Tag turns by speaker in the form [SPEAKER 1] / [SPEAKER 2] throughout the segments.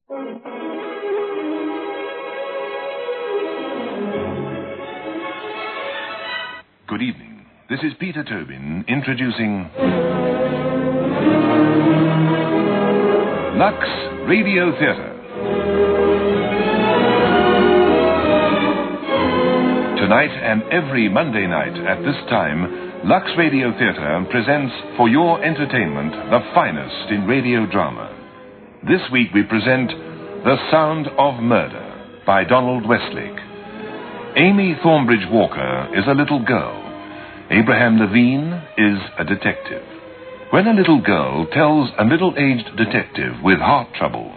[SPEAKER 1] Good evening. This is Peter Tobin introducing Lux Radio Theatre. Tonight and every Monday night at this time, Lux Radio Theatre presents for your entertainment the finest in radio drama. This week we present The Sound of Murder by Donald Westlake. Amy Thornbridge Walker is a little girl. Abraham Levine is a detective. When a little girl tells a middle-aged detective with heart trouble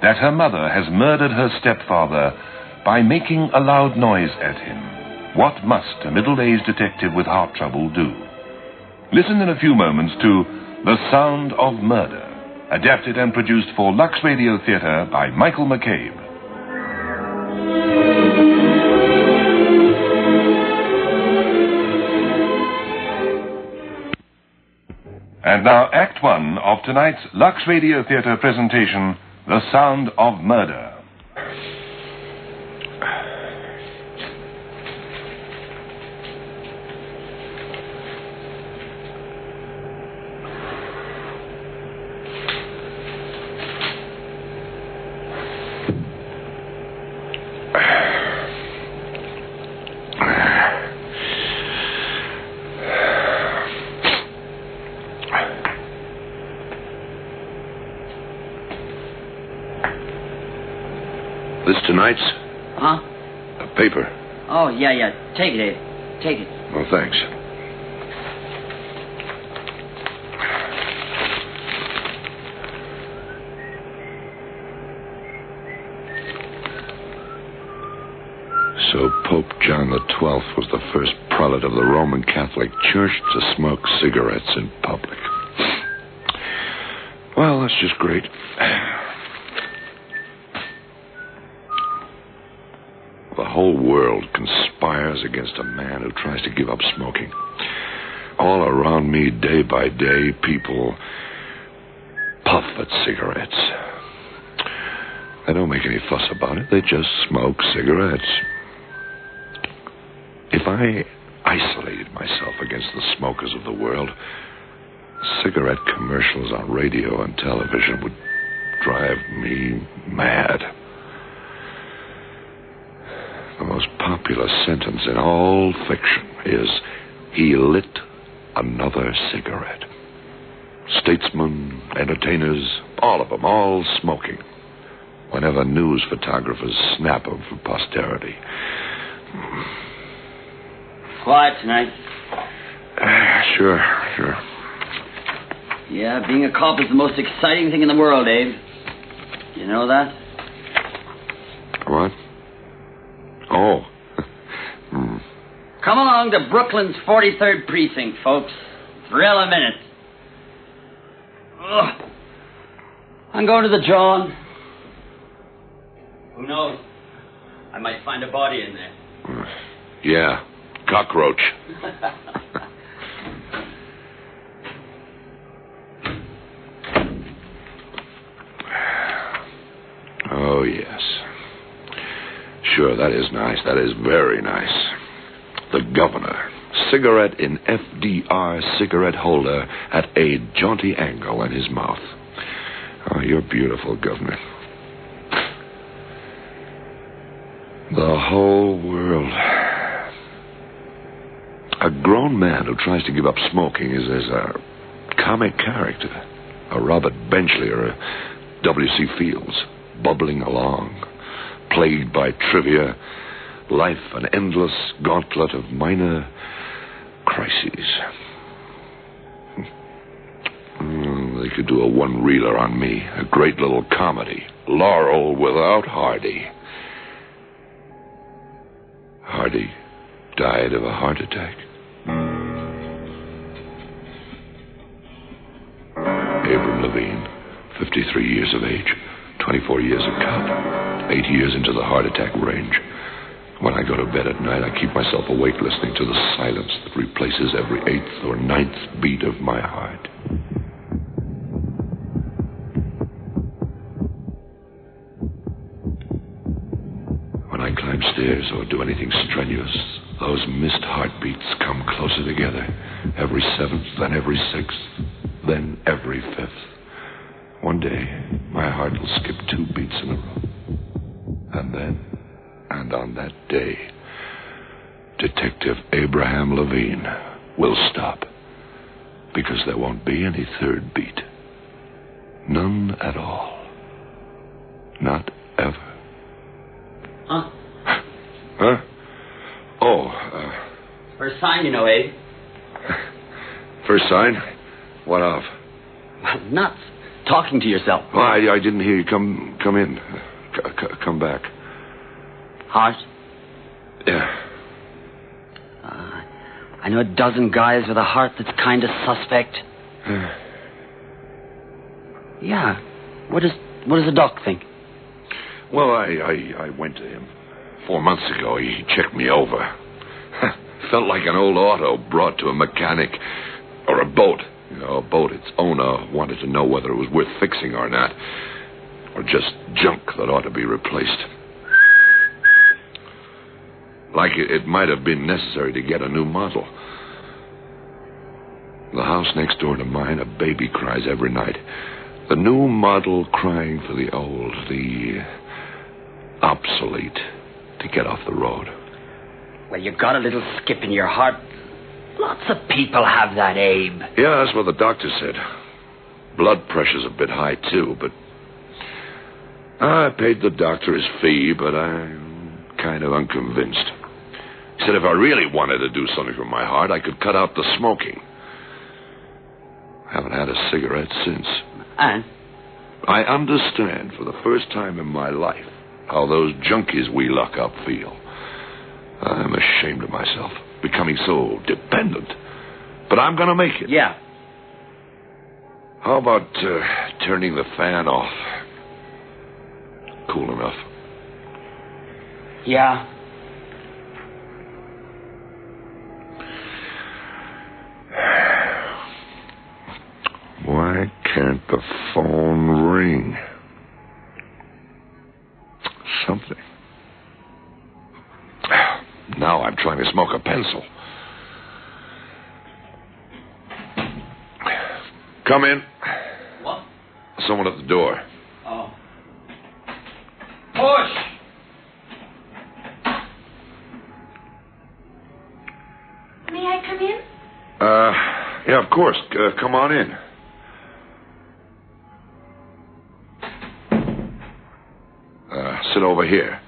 [SPEAKER 1] that her mother has murdered her stepfather by making a loud noise at him, what must a middle-aged detective with heart trouble do? Listen in a few moments to The Sound of Murder, adapted and produced for Lux Radio Theatre by Michael McCabe. And now, Act One of tonight's Lux Radio Theatre presentation, The Sound of Murder.
[SPEAKER 2] This tonight's?
[SPEAKER 3] Huh?
[SPEAKER 2] A paper.
[SPEAKER 3] Oh, yeah. Take it, Abe. Take it.
[SPEAKER 2] Well, thanks. So Pope John XII was the first prelate of the Roman Catholic Church to smoke cigarettes in public. Well, that's just great. The whole world conspires against a man who tries to give up smoking. All around me, day by day, people puff at cigarettes. They don't make any fuss about it. They just smoke cigarettes. If I isolated myself against the smokers of the world, cigarette commercials on radio and television would drive me mad. The most popular sentence in all fiction is, "He lit another cigarette." Statesmen, entertainers, all of them, all smoking. Whenever news photographers snap them for posterity.
[SPEAKER 3] Quiet tonight.
[SPEAKER 2] Sure.
[SPEAKER 3] Yeah, being a cop is the most exciting thing in the world, Abe. You know that?
[SPEAKER 2] What? Oh.
[SPEAKER 3] Come along to Brooklyn's 43rd Precinct, folks. Thrill a minute. Ugh. I'm going to the John. Who knows? I might find a body in there.
[SPEAKER 2] Yeah, cockroach. Oh, yes. Sure, that is nice. That is very nice. The governor. Cigarette in FDR cigarette holder at a jaunty angle in his mouth. Oh, you're beautiful, Governor. The whole world. A grown man who tries to give up smoking is as a comic character. A Robert Benchley or a W.C. Fields, bubbling along, plagued by trivia, life an endless gauntlet of minor crises. They could do a one-reeler on me, a great little comedy, Laurel without Hardy. Hardy died of a heart attack. Abram Levine, 53 years of age, 24 years a cop, 8 years into the heart attack range. When I go to bed at night, I keep myself awake listening to the silence that replaces every 8th or 9th beat of my heart. stairs or do anything strenuous, those missed heartbeats come closer together. Every 7th, then every 6th, then every 5th. One day, my heart will skip 2 beats in a row. And then, and on that day, Detective Abraham Levine will stop. Because there won't be any 3rd beat. None at all. Not ever.
[SPEAKER 3] Huh?
[SPEAKER 2] Huh? Oh,
[SPEAKER 3] First sign, you know, Abe.
[SPEAKER 2] First sign? What of?
[SPEAKER 3] Nuts. Talking to yourself.
[SPEAKER 2] Well, I didn't hear you. Come in. Come back.
[SPEAKER 3] Heart?
[SPEAKER 2] Yeah.
[SPEAKER 3] I know a dozen guys with a heart that's kind of suspect. Yeah. What does the doc think?
[SPEAKER 2] Well, I went to him 4 months ago. He checked me over. Felt like an old auto brought to a mechanic. Or a boat. You know, a boat. Its owner wanted to know whether it was worth fixing or not. Or just junk that ought to be replaced. Like it might have been necessary to get a new model. The house next door to mine, a baby cries every night. The new model crying for the old, the obsolete, to get off the road.
[SPEAKER 3] Well, you got a little skip in your heart. Lots of people have that, Abe.
[SPEAKER 2] Yeah, that's what the doctor said. Blood pressure's a bit high, too, but I paid the doctor his fee, but I'm kind of unconvinced. He said if I really wanted to do something for my heart, I could cut out the smoking. Haven't had a cigarette since.
[SPEAKER 3] And?
[SPEAKER 2] I understand for the first time in my life how those junkies we lock up feel. I'm ashamed of myself, becoming so dependent. But I'm going to make it.
[SPEAKER 3] Yeah.
[SPEAKER 2] How about turning the fan off? Cool enough.
[SPEAKER 3] Yeah.
[SPEAKER 2] Why can't the phone ring? Something. Now I'm trying to smoke a pencil. Come in.
[SPEAKER 3] What?
[SPEAKER 2] Someone at the door.
[SPEAKER 3] Oh. Push!
[SPEAKER 4] May I come in?
[SPEAKER 2] Yeah, of course. Come on in. Sit over here.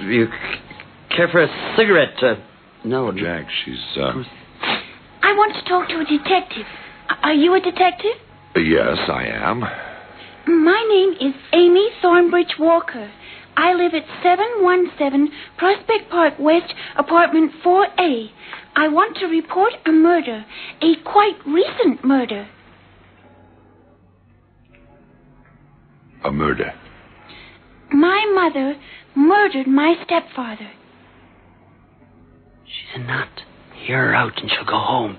[SPEAKER 3] You care for a cigarette? No.
[SPEAKER 2] Jack, she's,
[SPEAKER 4] I want to talk to a detective. Are you a detective?
[SPEAKER 2] Yes, I am.
[SPEAKER 4] My name is Amy Thornbridge Walker. I live at 717 Prospect Park West, apartment 4A. I want to report a murder, a quite recent murder.
[SPEAKER 2] A murder?
[SPEAKER 4] My mother murdered my stepfather.
[SPEAKER 3] She's a nut. Hear her out and she'll go home.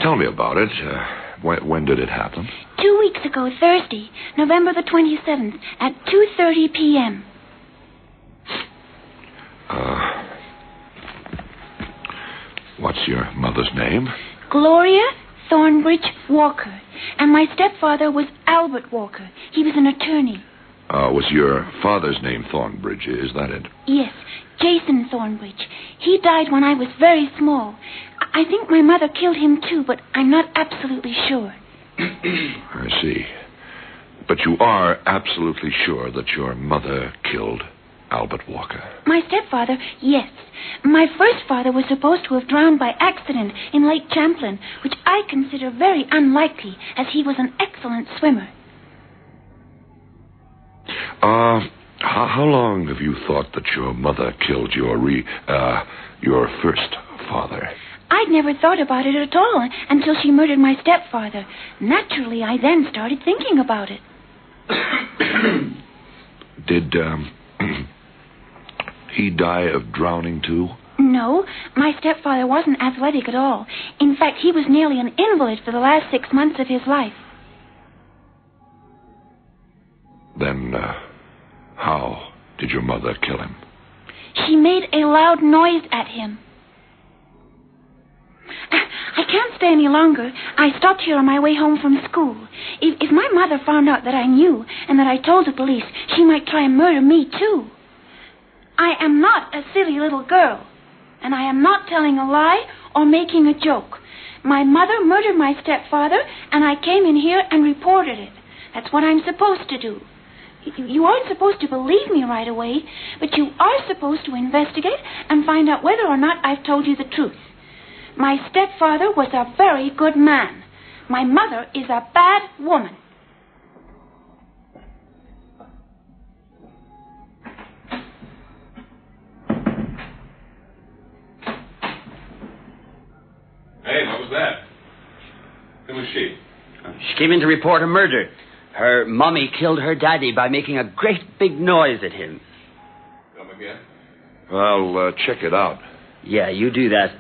[SPEAKER 2] Tell me about it. When did it happen?
[SPEAKER 4] 2 weeks ago, Thursday, November the 27th, at 2:30 p.m.
[SPEAKER 2] What's your mother's name?
[SPEAKER 4] Gloria Thornbridge Walker. And my stepfather was Albert Walker. He was an attorney.
[SPEAKER 2] Was your father's name Thornbridge? Is that it?
[SPEAKER 4] Yes, Jason Thornbridge. He died when I was very small. I think my mother killed him too, but I'm not absolutely sure.
[SPEAKER 2] I see. But you are absolutely sure that your mother killed Albert Walker?
[SPEAKER 4] My stepfather, yes. My first father was supposed to have drowned by accident in Lake Champlain, which I consider very unlikely, as he was an excellent swimmer.
[SPEAKER 2] How long have you thought that your mother killed your first father?
[SPEAKER 4] I'd never thought about it at all until she murdered my stepfather. Naturally, I then started thinking about it.
[SPEAKER 2] Did he die of drowning too?
[SPEAKER 4] No, my stepfather wasn't athletic at all. In fact, he was nearly an invalid for the last 6 months of his life.
[SPEAKER 2] Then, how did your mother kill him?
[SPEAKER 4] She made a loud noise at him. I can't stay any longer. I stopped here on my way home from school. If my mother found out that I knew and that I told the police, she might try and murder me, too. I am not a silly little girl, and I am not telling a lie or making a joke. My mother murdered my stepfather, and I came in here and reported it. That's what I'm supposed to do. You aren't supposed to believe me right away, but you are supposed to investigate and find out whether or not I've told you the truth. My stepfather was a very good man. My mother is a bad woman.
[SPEAKER 1] Hey, what was that? Who was she?
[SPEAKER 3] She came in to report a murder. Her mummy killed her daddy by making a great big noise at him.
[SPEAKER 1] Come again?
[SPEAKER 2] I'll check it out.
[SPEAKER 3] Yeah, you do that.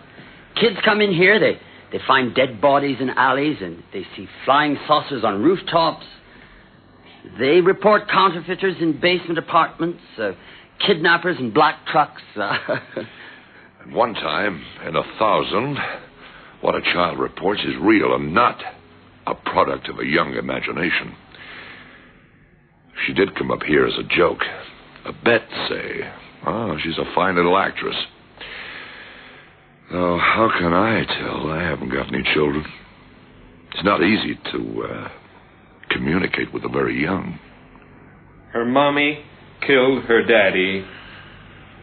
[SPEAKER 3] Kids come in here, they find dead bodies in alleys, and they see flying saucers on rooftops. They report counterfeiters in basement apartments, kidnappers in black trucks.
[SPEAKER 2] At one time, in 1,000, what a child reports is real and not a product of a young imagination. She did come up here as a joke. A bet, say. Oh, she's a fine little actress. Though, how can I tell? I haven't got any children. It's not easy to communicate with the very young.
[SPEAKER 5] Her mommy killed her daddy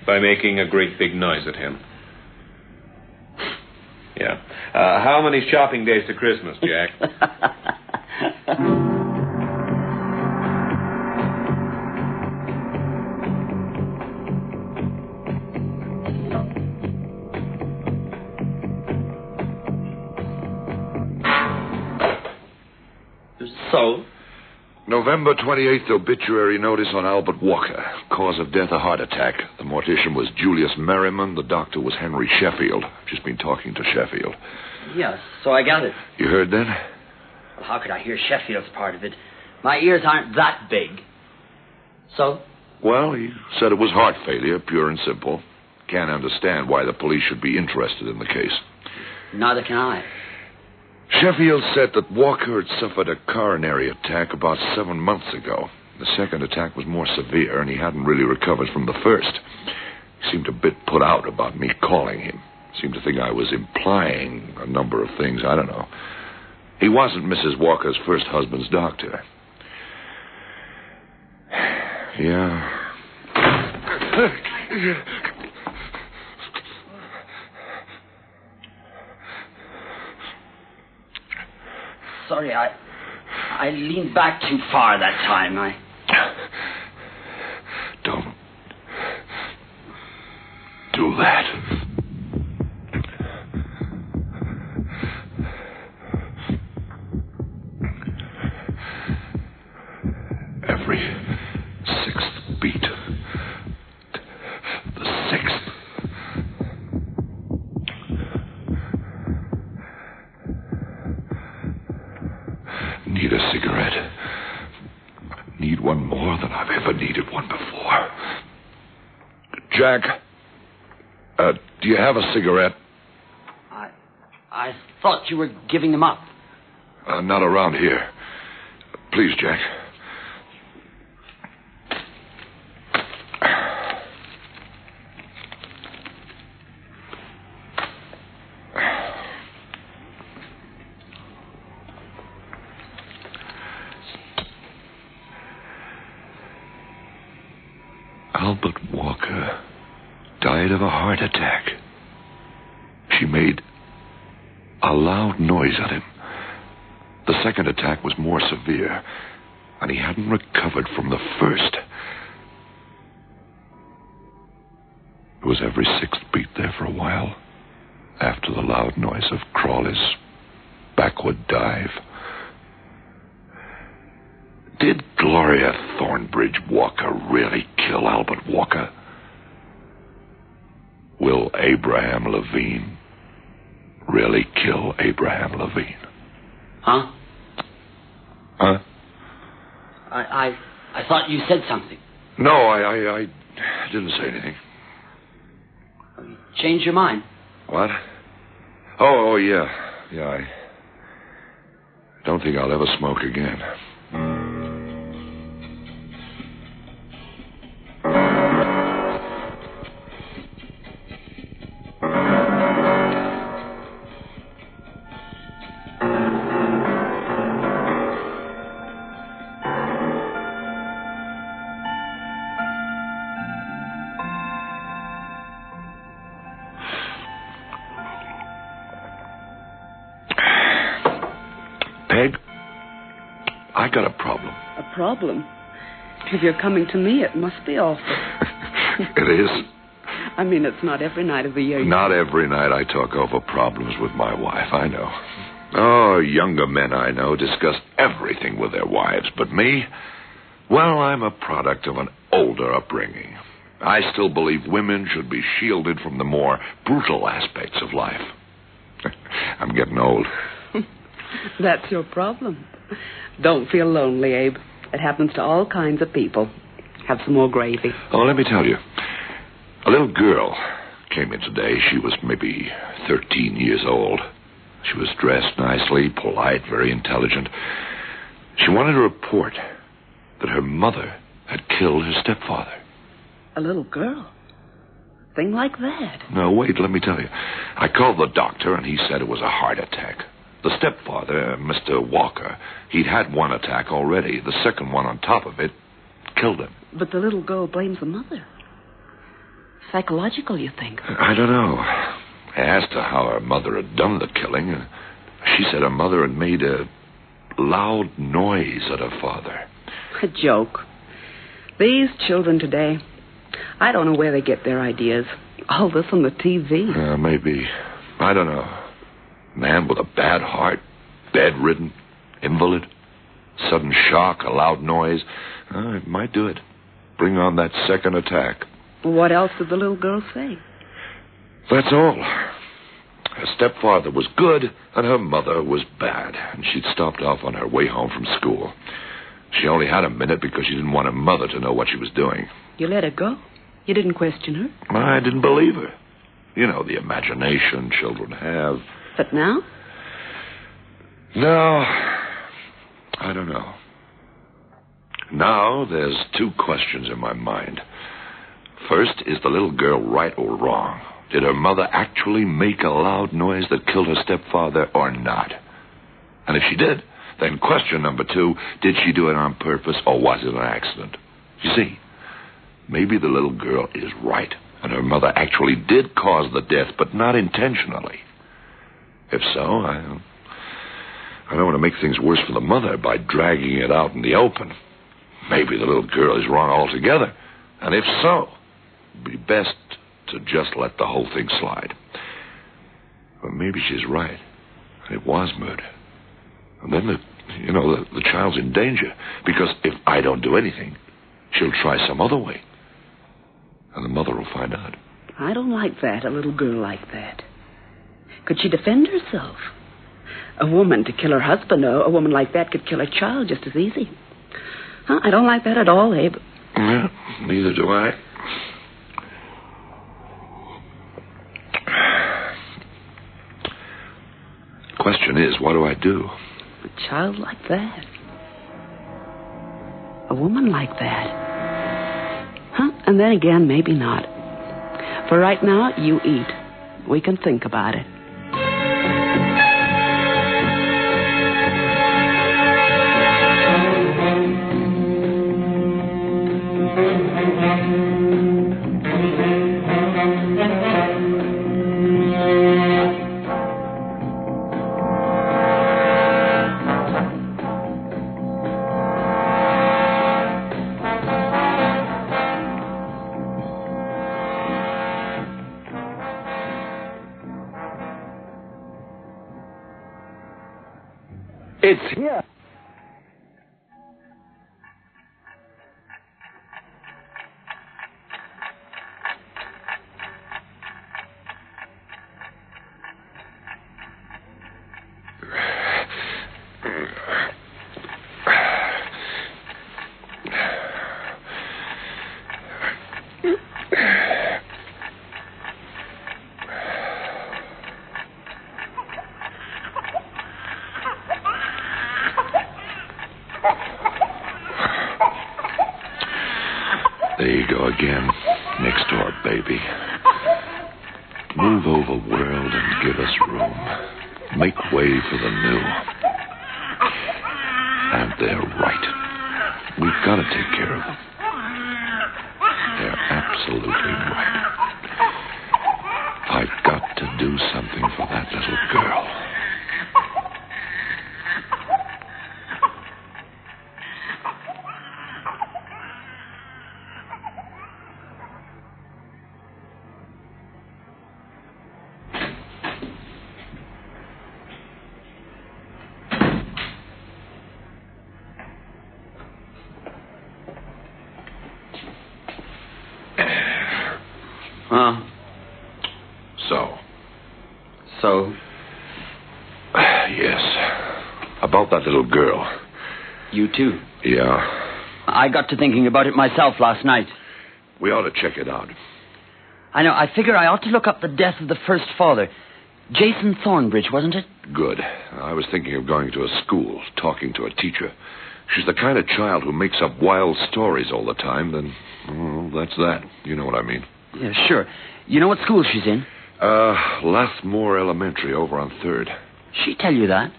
[SPEAKER 5] by making a great big noise at him. Yeah. How many shopping days to Christmas, Jack?
[SPEAKER 3] So?
[SPEAKER 2] November 28th obituary notice on Albert Walker. Cause of death, a heart attack. The mortician was Julius Merriman. The doctor was Henry Sheffield. Just been talking to Sheffield.
[SPEAKER 3] Yes, so I got it.
[SPEAKER 2] You heard that?
[SPEAKER 3] Well, how could I hear Sheffield's part of it? My ears aren't that big. So?
[SPEAKER 2] Well, he said it was heart failure, pure and simple. Can't understand why the police should be interested in the case.
[SPEAKER 3] Neither can I.
[SPEAKER 2] Sheffield said that Walker had suffered a coronary attack about 7 months ago. The second attack was more severe, and he hadn't really recovered from the first. He seemed a bit put out about me calling him. Seemed to think I was implying a number of things. I don't know. He wasn't Mrs. Walker's first husband's doctor. Yeah.
[SPEAKER 3] Sorry, I leaned back too far that time.
[SPEAKER 2] Don't do that. Every sixth beat. The sixth. Need a cigarette. Need one more than I've ever needed one before. Jack, do you have a cigarette?
[SPEAKER 3] I thought you were giving them up.
[SPEAKER 2] Not around here. Please, Jack. Albert Walker died of a heart attack. She made a loud noise at him. The second attack was more severe, and he hadn't recovered from the first. It was every sixth beat there for a while, after the loud noise of Crawley's backward dive. Did Gloria Thornbridge Walker really kill Albert Walker? Will Abraham Levine really kill Abraham Levine?
[SPEAKER 3] Huh?
[SPEAKER 2] Huh?
[SPEAKER 3] I thought you said something.
[SPEAKER 2] No, I didn't say anything.
[SPEAKER 3] Change your mind.
[SPEAKER 2] What? Oh, yeah. Yeah, I don't think I'll ever smoke again. Peg, I got a problem.
[SPEAKER 6] A problem? If you're coming to me, it must be awful.
[SPEAKER 2] It is.
[SPEAKER 6] I mean, it's not every night of the year.
[SPEAKER 2] Not every night I talk over problems with my wife, I know. Oh, younger men I know discuss everything with their wives, but me? Well, I'm a product of an older upbringing. I still believe women should be shielded from the more brutal aspects of life. I'm getting old.
[SPEAKER 6] That's your problem. Don't feel lonely, Abe. It happens to all kinds of people. Have some more gravy.
[SPEAKER 2] Oh, let me tell you. A little girl came in today. She was maybe 13 years old. She was dressed nicely, polite, very intelligent. She wanted to report that her mother had killed her stepfather.
[SPEAKER 6] A little girl? A thing like that?
[SPEAKER 2] No, wait, let me tell you. I called the doctor, and he said it was a heart attack. The stepfather, Mr. Walker, he'd had one attack already. The second one on top of it killed him.
[SPEAKER 6] But the little girl blames the mother. Psychological, you think?
[SPEAKER 2] I don't know. I asked her how her mother had done the killing. She said her mother had made a loud noise at her father.
[SPEAKER 6] A joke. These children today, I don't know where they get their ideas. All this on the TV.
[SPEAKER 2] Maybe. I don't know. Man with a bad heart, bedridden, invalid, sudden shock, a loud noise. It might do it. Bring on that second attack.
[SPEAKER 6] What else did the little girl say?
[SPEAKER 2] That's all. Her stepfather was good, and her mother was bad, and she'd stopped off on her way home from school. She only had a minute because she didn't want her mother to know what she was doing.
[SPEAKER 6] You let her go? You didn't question her?
[SPEAKER 2] I didn't believe her. You know, the imagination children have.
[SPEAKER 6] But now?
[SPEAKER 2] No, I don't know. Now there's two questions in my mind. First, is the little girl right or wrong? Did her mother actually make a loud noise that killed her stepfather or not? And if she did, then question number two, did she do it on purpose or was it an accident? You see, maybe the little girl is right, and her mother actually did cause the death, but not intentionally. If so, I don't want to make things worse for the mother by dragging it out in the open. Maybe the little girl is wrong altogether. And if so, it'd be best to just let the whole thing slide. But maybe she's right. It was murder. And then, the child's in danger. Because if I don't do anything, she'll try some other way. And the mother will find out.
[SPEAKER 6] I don't like that, a little girl like that. Could she defend herself? A woman to kill her husband, a woman like that could kill a child just as easy. Huh? I don't like that at all, Abe.
[SPEAKER 2] Yeah, neither do I. Question is, what do I do?
[SPEAKER 6] A child like that. A woman like that. Huh? And then again, maybe not. For right now, you eat. We can think about it.
[SPEAKER 2] It's here. There you go again. Next door, baby. Move over, world, and give us room. Make way for the new. And they're right. We've got to take care of them. They're absolutely right. I've got to do something for that little girl.
[SPEAKER 3] So?
[SPEAKER 2] Yes. About that little girl.
[SPEAKER 3] You too?
[SPEAKER 2] Yeah.
[SPEAKER 3] I got to thinking about it myself last night.
[SPEAKER 2] We ought to check it out.
[SPEAKER 3] I know. I figure I ought to look up the death of the first father. Jason Thornbridge, wasn't it?
[SPEAKER 2] Good. I was thinking of going to a school, talking to a teacher. She's the kind of child who makes up wild stories all the time, then, well, that's that. You know what I mean.
[SPEAKER 3] Yeah, sure. You know what school she's in?
[SPEAKER 2] Lathmore Elementary over on 3rd.
[SPEAKER 3] She tell you that?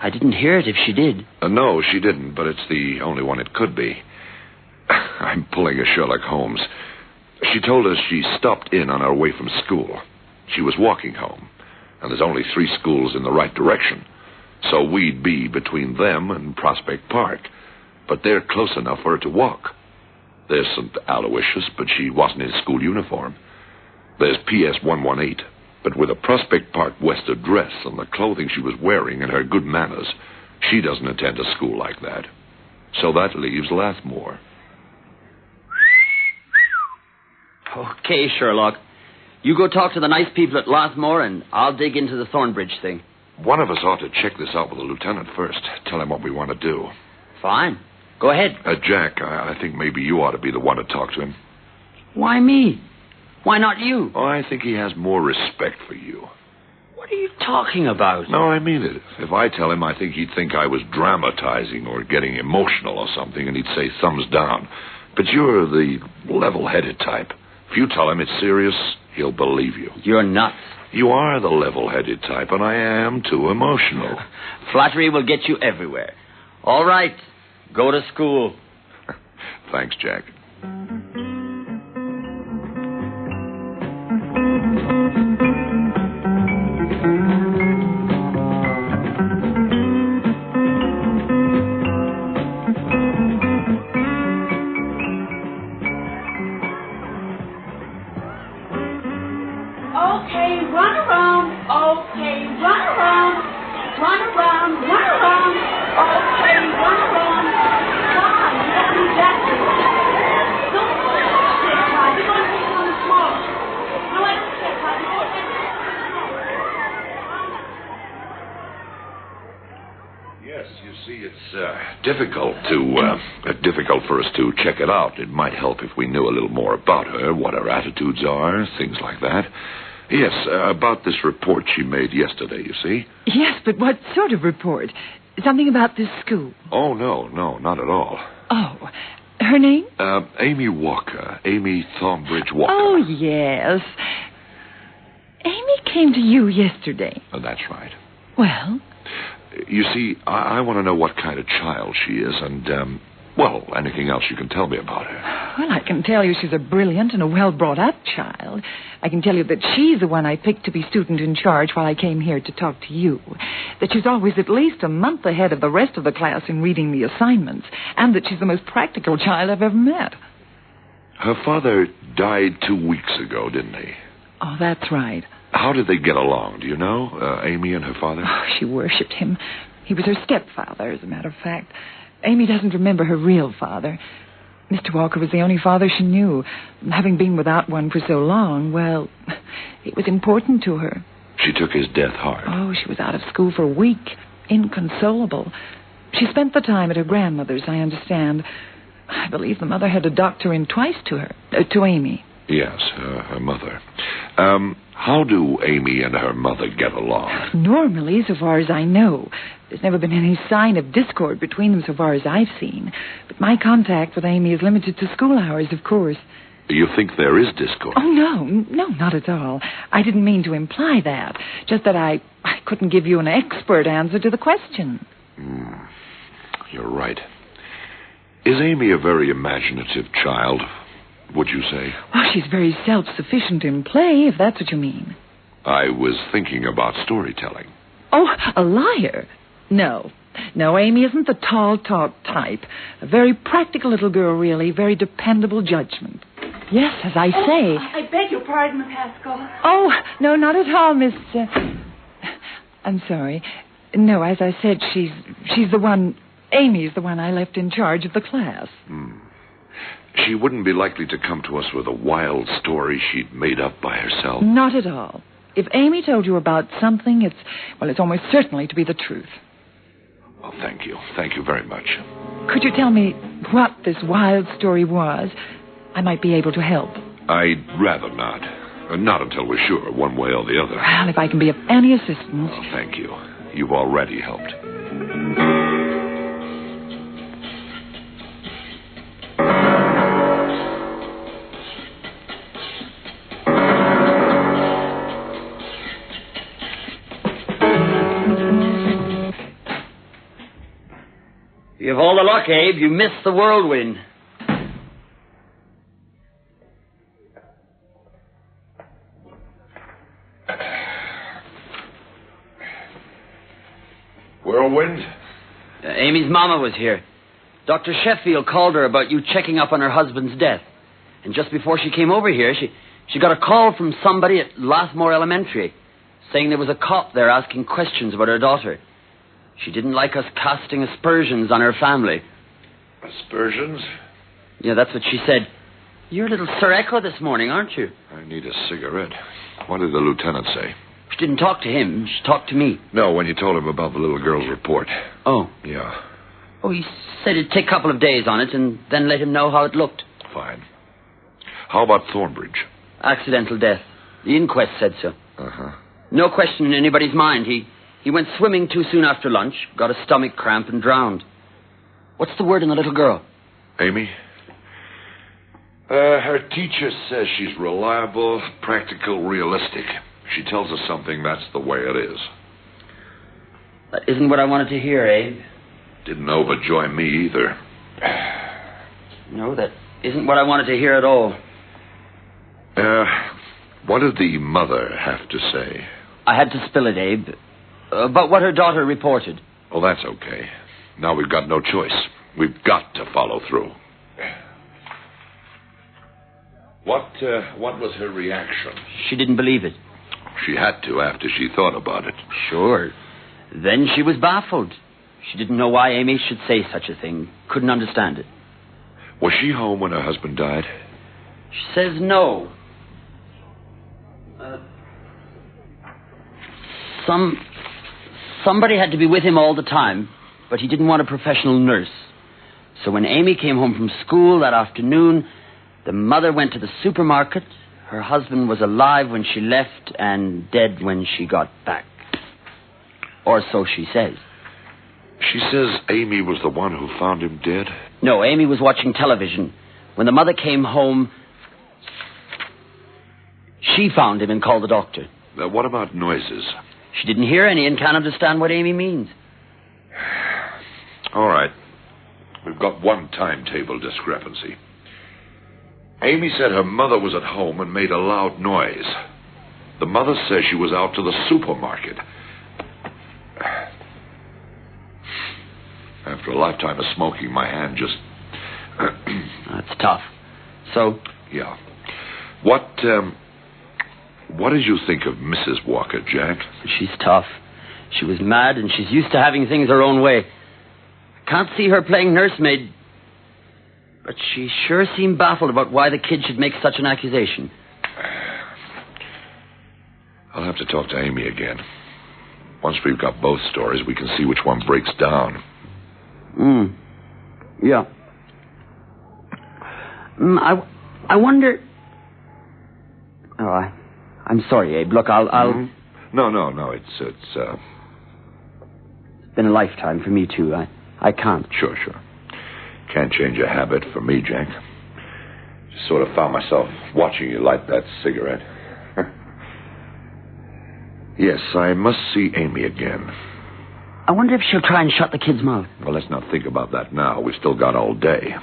[SPEAKER 3] I didn't hear it if she did.
[SPEAKER 2] No, she didn't, but it's the only one it could be. I'm pulling a Sherlock Holmes. She told us she stopped in on her way from school. She was walking home, and there's only 3 schools in the right direction. So we'd be between them and Prospect Park. But they're close enough for her to walk. There's St. Aloysius, but she wasn't in school uniform. There's PS 118, but with a Prospect Park West address and the clothing she was wearing and her good manners, she doesn't attend a school like that. So that leaves Lathmore.
[SPEAKER 3] Okay, Sherlock. You go talk to the nice people at Lathmore, and I'll dig into the Thornbridge thing.
[SPEAKER 2] One of us ought to check this out with the lieutenant first. Tell him what we want to do.
[SPEAKER 3] Fine. Go ahead.
[SPEAKER 2] Jack, I think maybe you ought to be the one to talk to him.
[SPEAKER 3] Why me? Why not you?
[SPEAKER 2] Oh, I think he has more respect for you.
[SPEAKER 3] What are you talking about?
[SPEAKER 2] No, I mean it. If I tell him, I think he'd think I was dramatizing or getting emotional or something, and he'd say thumbs down. But you're the level-headed type. If you tell him it's serious, he'll believe you.
[SPEAKER 3] You're nuts.
[SPEAKER 2] You are the level-headed type, and I am too emotional.
[SPEAKER 3] Flattery will get you everywhere. All right. Go to school.
[SPEAKER 2] Thanks, Jack. Yes, you see, it's difficult for us to check it out. It might help if we knew a little more about her, what her attitudes are, things like that. Yes, about this report she made yesterday, you see.
[SPEAKER 7] Yes, but what sort of report? Something about this school?
[SPEAKER 2] Oh, no, not at all.
[SPEAKER 7] Oh, her name?
[SPEAKER 2] Amy Walker. Amy Thornbridge Walker.
[SPEAKER 7] Oh, yes. Amy came to you yesterday.
[SPEAKER 2] That's right.
[SPEAKER 7] Well?
[SPEAKER 2] You see, I want to know what kind of child she is and, anything else you can tell me about her.
[SPEAKER 7] Well, I can tell you she's a brilliant and a well-brought-up child. I can tell you that she's the one I picked to be student in charge while I came here to talk to you. That she's always at least a month ahead of the rest of the class in reading the assignments. And that she's the most practical child I've ever met.
[SPEAKER 2] Her father died 2 weeks ago, didn't he?
[SPEAKER 7] Oh, that's right.
[SPEAKER 2] How did they get along? Do you know, Amy and her father?
[SPEAKER 7] Oh, she worshipped him. He was her stepfather, as a matter of fact. Amy doesn't remember her real father. Mr. Walker was the only father she knew. Having been without one for so long, well, it was important to her.
[SPEAKER 2] She took his death hard.
[SPEAKER 7] Oh, she was out of school for a week, inconsolable. She spent the time at her grandmother's, I understand. I believe the mother had to doctor in twice to her, to Amy.
[SPEAKER 2] Yes, her mother. How do Amy and her mother get along?
[SPEAKER 7] Normally, so far as I know. There's never been any sign of discord between them so far as I've seen. But my contact with Amy is limited to school hours, of course.
[SPEAKER 2] You think there is discord?
[SPEAKER 7] Oh, no, not at all. I didn't mean to imply that. Just that I couldn't give you an expert answer to the question.
[SPEAKER 2] You're right. Is Amy a very imaginative child, would you say?
[SPEAKER 7] Well, she's very self-sufficient in play, if that's what you mean.
[SPEAKER 2] I was thinking about storytelling.
[SPEAKER 7] Oh, a liar? No, Amy isn't the tall talk type. A very practical little girl, really. Very dependable judgment. Yes, as I say.
[SPEAKER 4] I beg your pardon, Pascal.
[SPEAKER 7] Oh, no, not at all, Miss... I'm sorry. No, as I said, she's the one... Amy's the one I left in charge of the class.
[SPEAKER 2] She wouldn't be likely to come to us with a wild story she'd made up by herself.
[SPEAKER 7] Not at all. If Amy told you about something, it's almost certainly to be the truth.
[SPEAKER 2] Well, thank you. Thank you very much.
[SPEAKER 7] Could you tell me what this wild story was? I might be able to help.
[SPEAKER 2] I'd rather not. Not until we're sure, one way or the other.
[SPEAKER 7] Well, if I can be of any assistance...
[SPEAKER 2] Well, thank you. You've already helped.
[SPEAKER 3] You have all the luck, Abe. You missed the whirlwind.
[SPEAKER 2] Whirlwind?
[SPEAKER 3] Amy's mama was here. Dr. Sheffield called her about you checking up on her husband's death. And just before she came over here, she got a call from somebody at Lathmore Elementary saying there was a cop there asking questions about her daughter. She didn't like us casting aspersions on her family.
[SPEAKER 2] Aspersions?
[SPEAKER 3] Yeah, that's what she said. You're a little Sir Echo this morning, aren't you?
[SPEAKER 2] I need a cigarette. What did the lieutenant say?
[SPEAKER 3] She didn't talk to him. She talked to me.
[SPEAKER 2] No, when you told him about the little girl's report.
[SPEAKER 3] Oh.
[SPEAKER 2] Yeah.
[SPEAKER 3] Oh, he said it'd take a couple of days on it and then let him know how it looked.
[SPEAKER 2] Fine. How about Thornbridge?
[SPEAKER 3] Accidental death. The inquest said so.
[SPEAKER 2] Uh-huh.
[SPEAKER 3] No question in anybody's mind. He went swimming too soon after lunch, got a stomach cramp, and drowned. What's the word on the little girl?
[SPEAKER 2] Amy? Her teacher says she's reliable, practical, realistic. She tells us something, that's the way it is.
[SPEAKER 3] That isn't what I wanted to hear, Abe.
[SPEAKER 2] Didn't overjoy me either.
[SPEAKER 3] No, that isn't what I wanted to hear at all.
[SPEAKER 2] What did the mother have to say?
[SPEAKER 3] I had to spill it, Abe. About what her daughter reported.
[SPEAKER 2] Oh, that's okay. Now we've got no choice. We've got to follow through. What was her reaction?
[SPEAKER 3] She didn't believe it.
[SPEAKER 2] She had to after she thought about it.
[SPEAKER 3] Sure. Then she was baffled. She didn't know why Amy should say such a thing. Couldn't understand it.
[SPEAKER 2] Was she home when her husband died?
[SPEAKER 3] She says no. Somebody had to be with him all the time, but he didn't want a professional nurse. So when Amy came home from school that afternoon, the mother went to the supermarket. Her husband was alive when she left and dead when she got back. Or so she says.
[SPEAKER 2] She says Amy was the one who found him dead?
[SPEAKER 3] No, Amy was watching television. When the mother came home, she found him and called the doctor.
[SPEAKER 2] What about noises?
[SPEAKER 3] She didn't hear any and can't understand what Amy means.
[SPEAKER 2] All right. We've got one timetable discrepancy. Amy said her mother was at home and made a loud noise. The mother says she was out to the supermarket. After a lifetime of smoking, my hand just...
[SPEAKER 3] That's tough. So?
[SPEAKER 2] Yeah. What did you think of Mrs. Walker, Jack?
[SPEAKER 3] She's tough. She was mad, and she's used to having things her own way. I can't see her playing nursemaid, but she sure seemed baffled about why the kid should make such an accusation.
[SPEAKER 2] I'll have to talk to Amy again. Once we've got both stories, we can see which one breaks down.
[SPEAKER 3] Yeah. I wonder... Oh, I'm sorry, Abe. Look, I'll...
[SPEAKER 2] Mm-hmm. No. It's
[SPEAKER 3] been a lifetime for me, too. I can't.
[SPEAKER 2] Sure. Can't change a habit for me, Jack. Just sort of found myself watching you light that cigarette. Yes, I must see Amy again.
[SPEAKER 3] I wonder if she'll try and shut the kid's mouth.
[SPEAKER 2] Well, let's not think about that now. We've still got all day.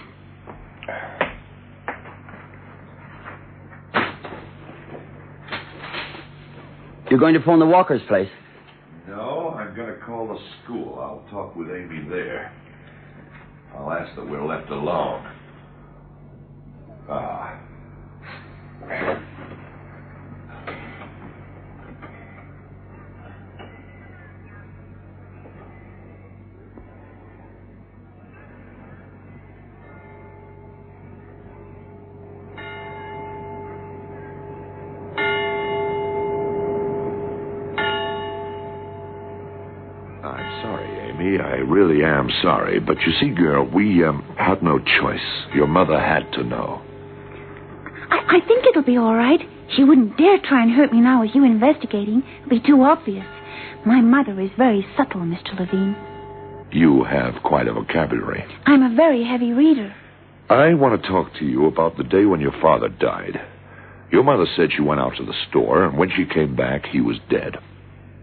[SPEAKER 3] You're going to phone the Walker's place?
[SPEAKER 2] No, I'm going to call the school. I'll talk with Amy there. I'll ask that we're left alone. I'm sorry, Amy. I really am sorry. But you see, girl, we had no choice. Your mother had to know.
[SPEAKER 4] I think it'll be all right. She wouldn't dare try and hurt me now with you investigating. It'd be too obvious. My mother is very subtle, Mr. Levine.
[SPEAKER 2] You have quite a vocabulary.
[SPEAKER 4] I'm a very heavy reader.
[SPEAKER 2] I want to talk to you about the day when your father died. Your mother said she went out to the store, and when she came back, he was dead.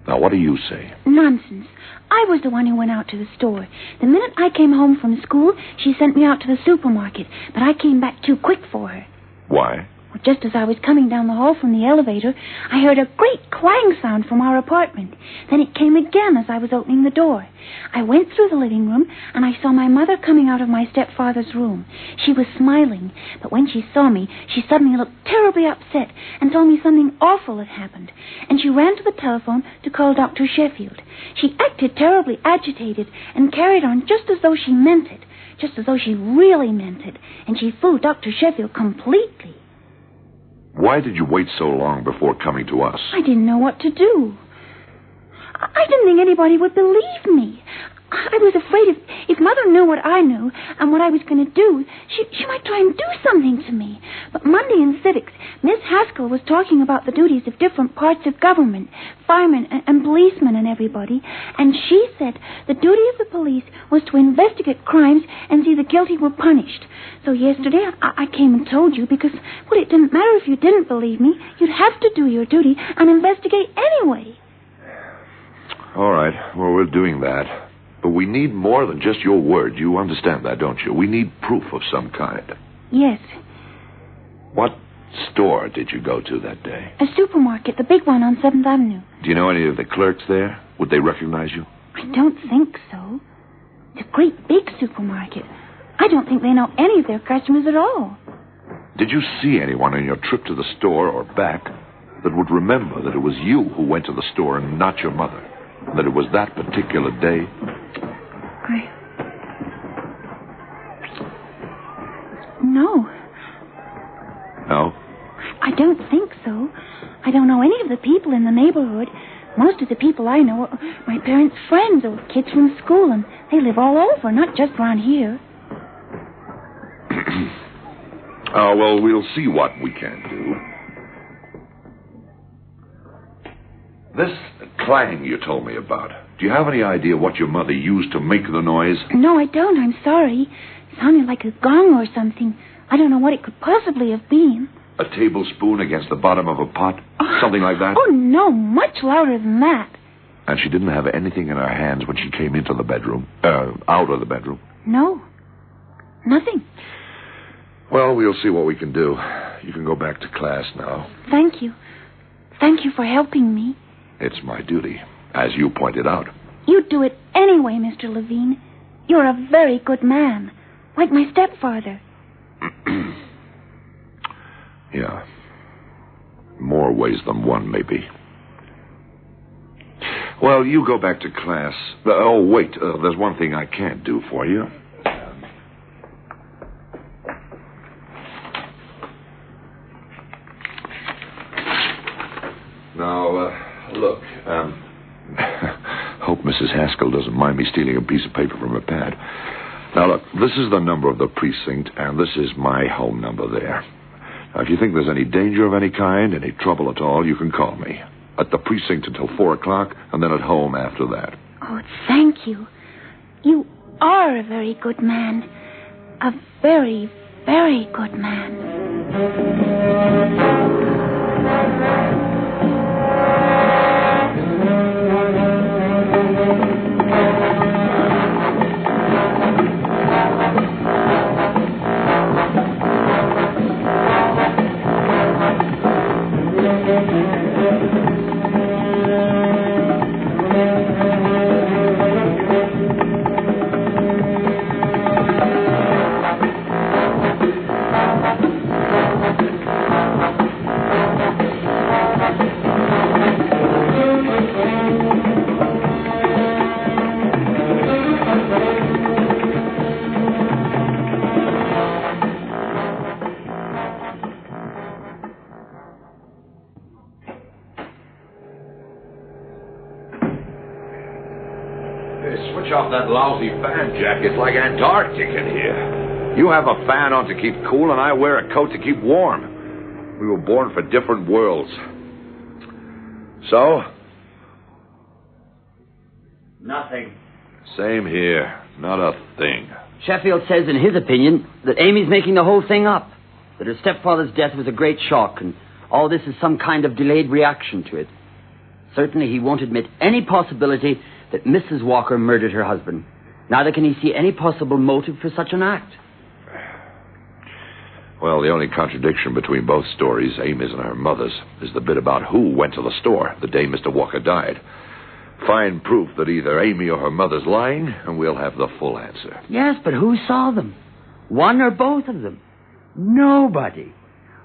[SPEAKER 2] Now, what do you say?
[SPEAKER 4] Nonsense. I was the one who went out to the store. The minute I came home from school, she sent me out to the supermarket, but I came back too quick for her.
[SPEAKER 2] Why?
[SPEAKER 4] Well, just as I was coming down the hall from the elevator, I heard a great clang sound from our apartment. Then it came again as I was opening the door. I went through the living room, and I saw my mother coming out of my stepfather's room. She was smiling, but when she saw me, she suddenly looked terribly upset and told me something awful had happened. And she ran to the telephone to call Dr. Sheffield. She acted terribly agitated and carried on just as though she meant it, just as though she really meant it, and she fooled Dr. Sheffield completely.
[SPEAKER 2] Why did you wait so long before coming to us?
[SPEAKER 4] I didn't know what to do. I didn't think anybody would believe me. I was afraid if Mother knew what I knew and what I was going to do, she might try and do something to me. But Monday in civics, Miss Haskell was talking about the duties of different parts of government, firemen and policemen and everybody, and she said the duty of the police was to investigate crimes and see the guilty were punished. So yesterday I came and told you because, well, it didn't matter if you didn't believe me. You'd have to do your duty and investigate anyway.
[SPEAKER 2] All right. Well, we're doing that. But we need more than just your word. You understand that, don't you? We need proof of some kind.
[SPEAKER 4] Yes.
[SPEAKER 2] What store did you go to that day?
[SPEAKER 4] A supermarket, the big one on 7th Avenue.
[SPEAKER 2] Do you know any of the clerks there? Would they recognize you?
[SPEAKER 4] I don't think so. It's a great big supermarket. I don't think they know any of their customers at all.
[SPEAKER 2] Did you see anyone on your trip to the store or back that would remember that it was you who went to the store and not your mother? That it was that particular day?
[SPEAKER 4] No.
[SPEAKER 2] No?
[SPEAKER 4] I don't think so. I don't know any of the people in the neighborhood. Most of the people I know are my parents' friends or kids from school, and they live all over, not just around here.
[SPEAKER 2] Oh, well, we'll see what we can do. This clang you told me about, do you have any idea what your mother used to make the noise?
[SPEAKER 4] No, I don't. I'm sorry. It sounded like a gong or something. I don't know what it could possibly have been.
[SPEAKER 2] A tablespoon against the bottom of a pot? Something like that?
[SPEAKER 4] Oh, no, much louder than that.
[SPEAKER 2] And she didn't have anything in her hands when she came into the bedroom, out of the bedroom?
[SPEAKER 4] No, nothing.
[SPEAKER 2] Well, we'll see what we can do. You can go back to class now.
[SPEAKER 4] Thank you. Thank you for helping me.
[SPEAKER 2] It's my duty, as you pointed out.
[SPEAKER 4] You'd do it anyway, Mr. Levine. You're a very good man, like my stepfather.
[SPEAKER 2] Yeah. More ways than one, maybe. Well, you go back to class. Oh, wait. There's one thing I can't do for you. Now, look. Hope Mrs. Haskell doesn't mind me stealing a piece of paper from her pad. Now, look, this is the number of the precinct, and this is my home number there. If you think there's any danger of any kind, any trouble at all, you can call me. At the precinct until 4 o'clock, and then at home after that.
[SPEAKER 4] Oh, thank you. You are a very good man. A very, very good man.
[SPEAKER 2] Switch off that lousy fan, Jack. It's like Antarctic in here. You have a fan on to keep cool, and I wear a coat to keep warm. We were born for different worlds. So?
[SPEAKER 3] Nothing.
[SPEAKER 2] Same here. Not a thing.
[SPEAKER 3] Sheffield says, in his opinion, that Amy's making the whole thing up. That her stepfather's death was a great shock, and all this is some kind of delayed reaction to it. Certainly he won't admit any possibility that Mrs. Walker murdered her husband. Neither can he see any possible motive for such an act.
[SPEAKER 2] Well, the only contradiction between both stories, Amy's and her mother's, is the bit about who went to the store the day Mr. Walker died. Find proof that either Amy or her mother's lying, and we'll have the full answer.
[SPEAKER 3] Yes, but who saw them? One or both of them? Nobody.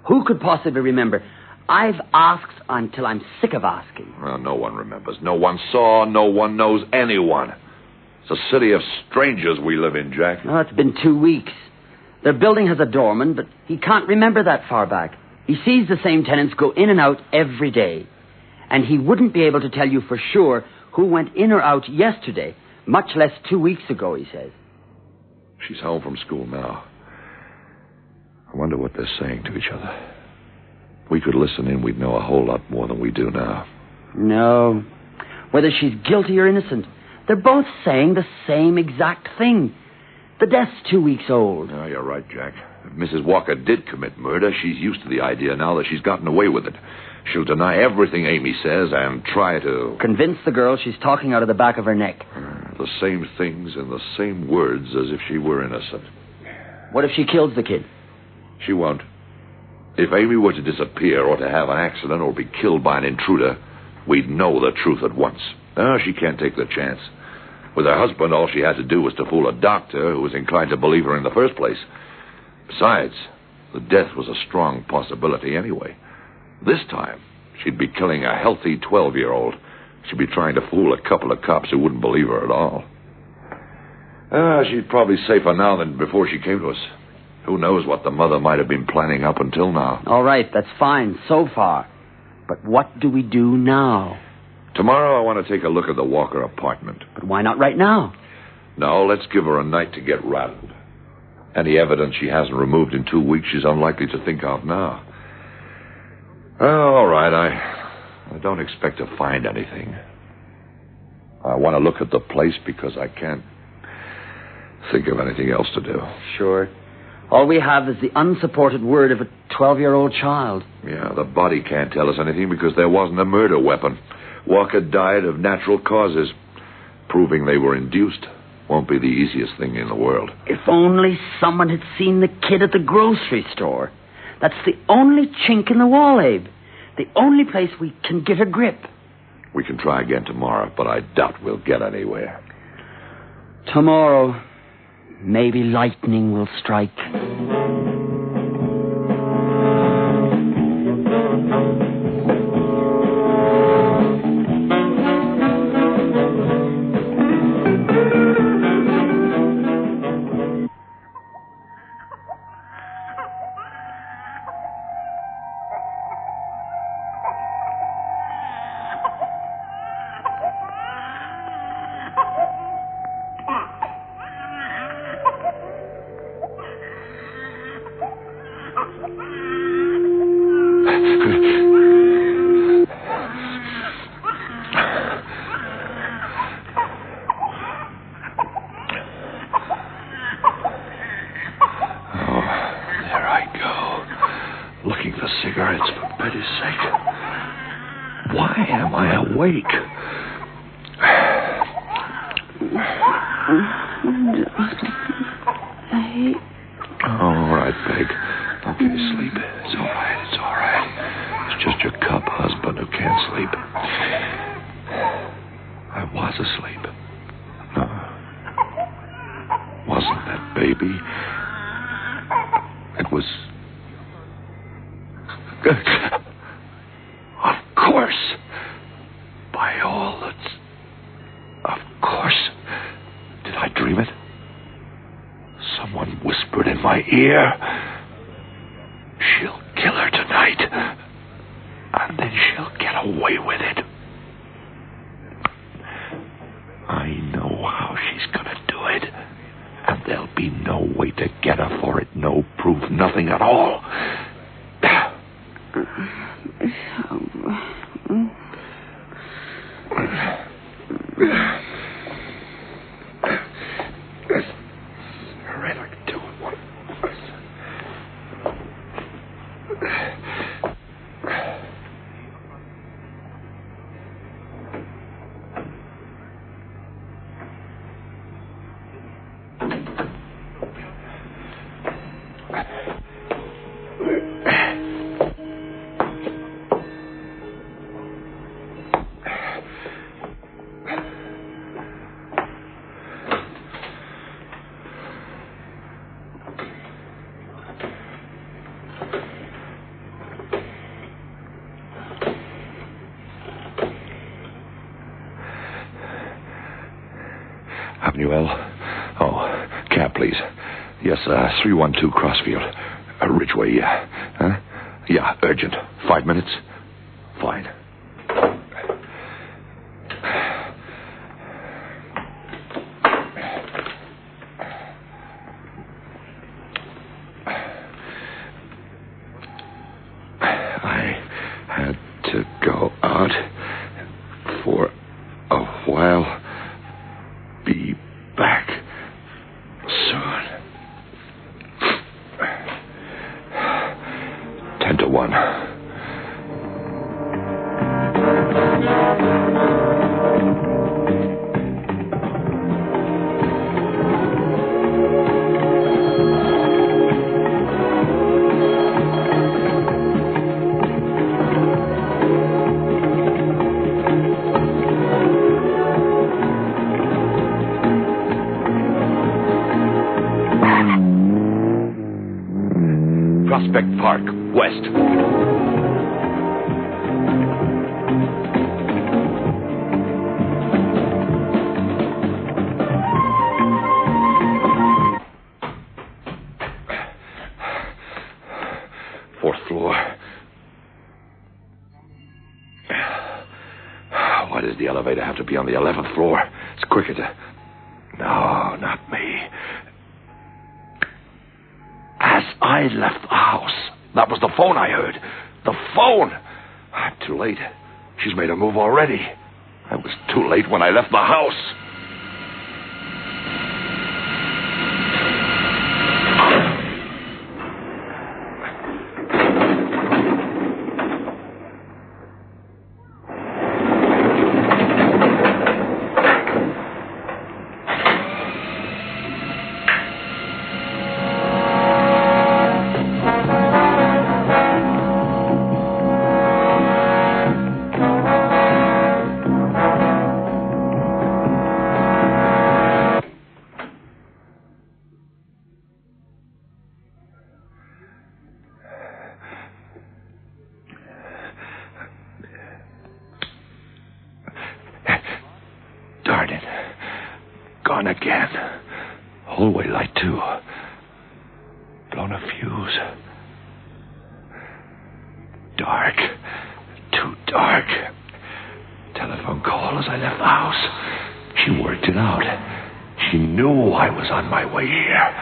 [SPEAKER 3] Who could possibly remember? I've asked until I'm sick of asking.
[SPEAKER 2] Well, no one remembers. No one saw. No one knows anyone. It's a city of strangers we live in, Jack.
[SPEAKER 3] Oh, it's been 2 weeks. Their building has a doorman, but he can't remember that far back. He sees the same tenants go in and out every day. And he wouldn't be able to tell you for sure who went in or out yesterday, much less 2 weeks ago, he says.
[SPEAKER 2] She's home from school now. I wonder what they're saying to each other. If we could listen in, we'd know a whole lot more than we do now.
[SPEAKER 3] No. Whether she's guilty or innocent, they're both saying the same exact thing. The death's 2 weeks old.
[SPEAKER 2] Oh, you're right, Jack. If Mrs. Walker did commit murder, she's used to the idea now that she's gotten away with it. She'll deny everything Amy says and try to...
[SPEAKER 3] convince the girl she's talking out of the back of her neck.
[SPEAKER 2] The same things and the same words as if she were innocent.
[SPEAKER 3] What if she kills the kid?
[SPEAKER 2] She won't. If Amy were to disappear or to have an accident or be killed by an intruder, we'd know the truth at once. No, she can't take the chance. With her husband, all she had to do was to fool a doctor who was inclined to believe her in the first place. Besides, the death was a strong possibility anyway. This time, she'd be killing a healthy 12-year-old. She'd be trying to fool a couple of cops who wouldn't believe her at all. She's probably safer now than before she came to us. Who knows what the mother might have been planning up until now.
[SPEAKER 3] All right, that's fine so far. But what do we do now?
[SPEAKER 2] Tomorrow I want to take a look at the Walker apartment.
[SPEAKER 3] But why not right now?
[SPEAKER 2] No, let's give her a night to get rattled. Any evidence she hasn't removed in 2 weeks she's unlikely to think of now. All right, I don't expect to find anything. I want to look at the place because I can't think of anything else to do.
[SPEAKER 3] Sure. All we have is the unsupported word of a 12-year-old child.
[SPEAKER 2] Yeah, the body can't tell us anything because there wasn't a murder weapon. Walker died of natural causes. Proving they were induced won't be the easiest thing in the world.
[SPEAKER 3] If only someone had seen the kid at the grocery store. That's the only chink in the wall, Abe. The only place we can get a grip.
[SPEAKER 2] We can try again tomorrow, but I doubt we'll get anywhere.
[SPEAKER 3] Tomorrow, maybe lightning will strike.
[SPEAKER 2] smoking the cigarettes, for pity's sake. Why am I awake? All right, Peg. Okay, sleep. It's all right. It's all right. It's just your cub husband who can't sleep. I was asleep. No. Wasn't that baby. It was... Of course. By all that's... Of course. Did I dream it? Someone whispered in my ear, she'll kill her tonight, and then she'll get away with it. I know how she's gonna do it, and there'll be no way to get her for it, no proof, nothing at all. Avenue L. Oh, cab, please. Yes, 312 Crossfield. Ridgeway, yeah. Huh? Yeah, urgent. 5 minutes? Fine. I had to go out for a while. Be back soon. 10 to 1. Prospect Park, west. Fourth floor. Why does the elevator have to be on the 11th floor? It's quicker to... No, not me. As I left the house, that was the phone I heard. The phone! I'm too late. She's made a move already. I was too late when I left the house. Darn it. Gone again. Hallway light, too. Blown a fuse. Dark. Too dark. Telephone call as I left the house. She worked it out. She knew I was on my way here.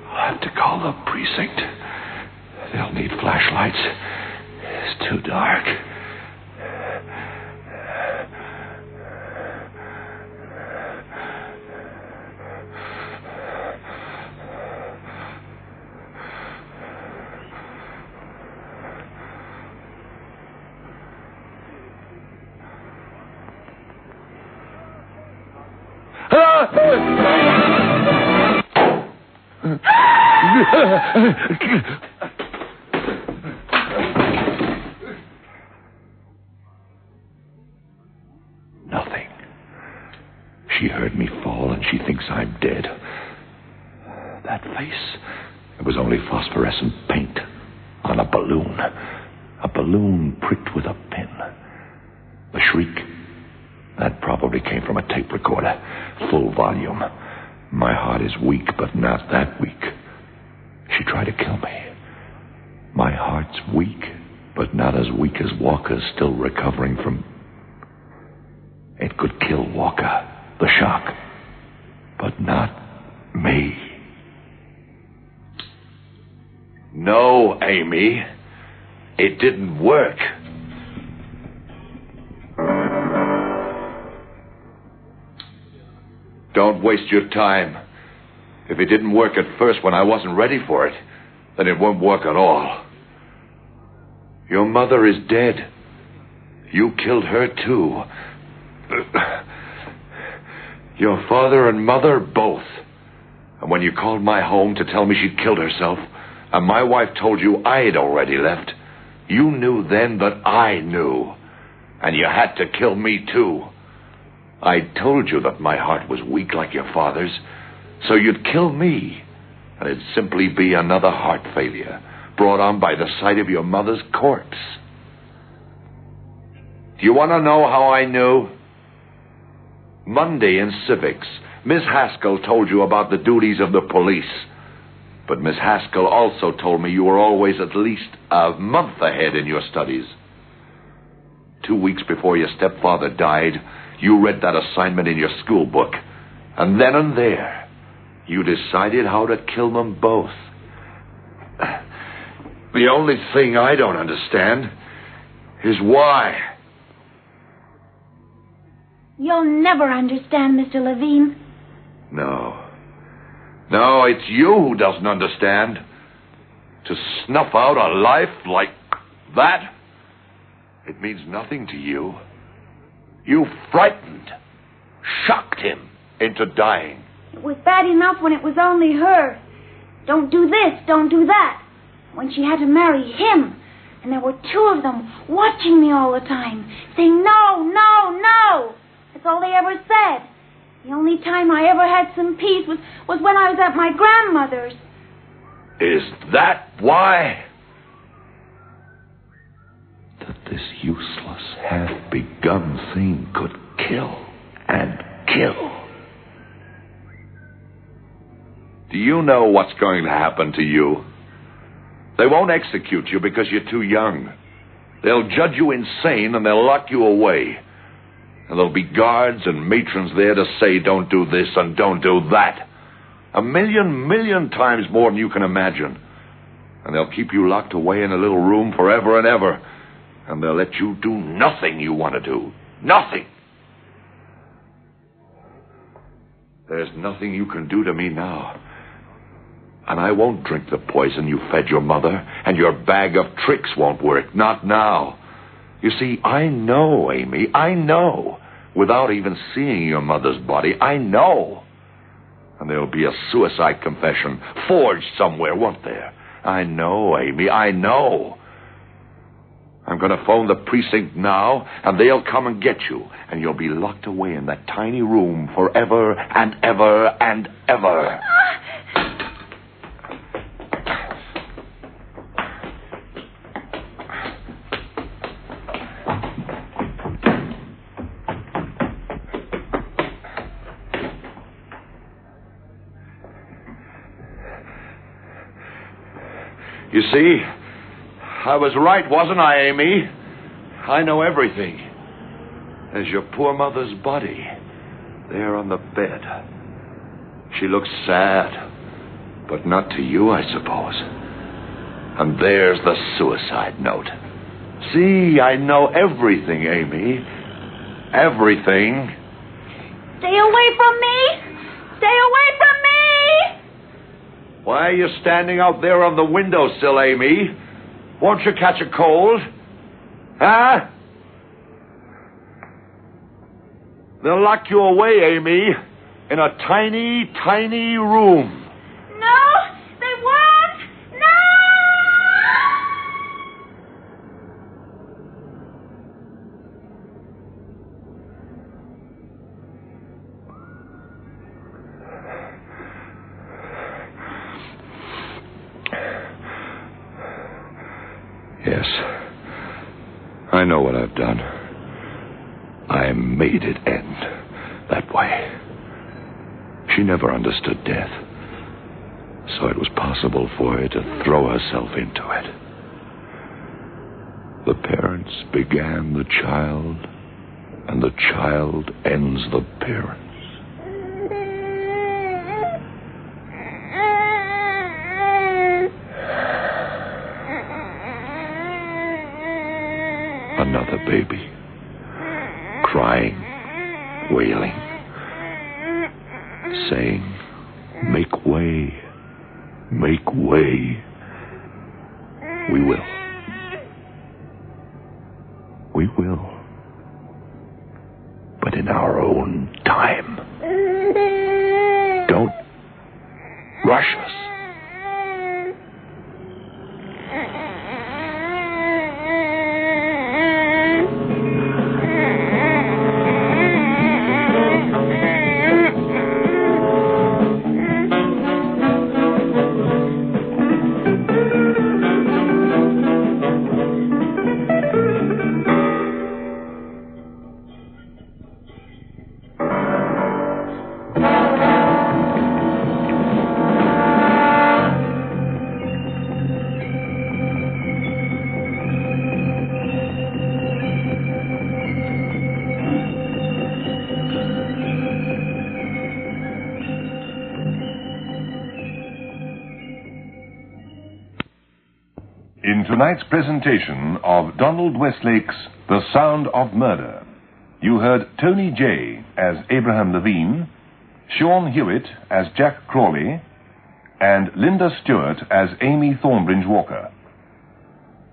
[SPEAKER 2] I'll have to call the precinct. They'll need flashlights. It's too dark. Nothing. She heard me fall, and she thinks I'm dead. That face, it was only phosphorescent paint on a balloon. A balloon pricked with a pin. The shriek, that probably came from a tape recorder. Full volume. My heart is weak, but not that weak. She tried to kill me. My heart's weak, but not as weak as Walker's still recovering from... It could kill Walker, the shock, but not me. No, Amy. It didn't work. Don't waste your time. If it didn't work at first when I wasn't ready for it, then it won't work at all. Your mother is dead. You killed her too. Your father and mother both. And when you called my home to tell me she'd killed herself, and my wife told you I had already left, you knew then that I knew. And you had to kill me too. I told you that my heart was weak like your father's, so you'd kill me, and it'd simply be another heart failure brought on by the sight of your mother's corpse. Do you want to know how I knew? Monday in civics, Miss Haskell told you about the duties of the police. But Miss Haskell also told me you were always at least a month ahead in your studies. 2 weeks before your stepfather died, you read that assignment in your school book. And then and there, you decided how to kill them both. The only thing I don't understand is why.
[SPEAKER 4] You'll never understand, Mr. Levine.
[SPEAKER 2] No. No, it's you who doesn't understand. To snuff out a life like that, it means nothing to you. You frightened, shocked him into dying.
[SPEAKER 4] It was bad enough when it was only her. Don't do this, don't do that. When she had to marry him, and there were two of them watching me all the time, saying no, no, no. That's all they ever said. The only time I ever had some peace was when I was at my grandmother's.
[SPEAKER 2] Is that why? That this useless, half-begun thing could kill and kill. Do you know what's going to happen to you? They won't execute you because you're too young. They'll judge you insane and they'll lock you away. And there'll be guards and matrons there to say, don't do this and don't do that. 1,000,000 times more than you can imagine. And they'll keep you locked away in a little room forever and ever. And they'll let you do nothing you want to do. Nothing. There's nothing you can do to me now. And I won't drink the poison you fed your mother, and your bag of tricks won't work. Not now. You see, I know, Amy, I know. Without even seeing your mother's body, I know. And there'll be a suicide confession forged somewhere, won't there? I know, Amy, I know. I'm going to phone the precinct now, and they'll come and get you. And you'll be locked away in that tiny room forever and ever and ever. You see, I was right, wasn't I, Amy? I know everything. There's your poor mother's body there on the bed. She looks sad, but not to you, I suppose. And there's the suicide note. See, I know everything, Amy. Everything.
[SPEAKER 4] Stay away from me! Stay away from me!
[SPEAKER 2] Why are you standing out there on the windowsill, Amy? Won't you catch a cold? Huh? They'll lock you away, Amy, in a tiny, tiny room.
[SPEAKER 4] No, they won't!
[SPEAKER 2] Yes. I know what I've done. I made it end that way. She never understood death, so it was possible for her to throw herself into it. The parents began the child, and the child ends the parents. Another baby, crying, wailing, saying, "Make way, make way. We will. We will. But in our own time. Don't rush us."
[SPEAKER 1] In tonight's presentation of Donald Westlake's The Sound of Murder, you heard Tony Jay as Abraham Levine, Sean Hewitt as Jack Crawley, and Linda Stewart as Amy Thornbridge Walker.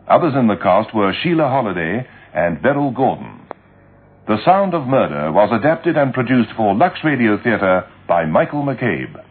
[SPEAKER 1] Others in the cast were Sheila Holliday and Beryl Gordon. The Sound of Murder was adapted and produced for Lux Radio Theatre by Michael McCabe.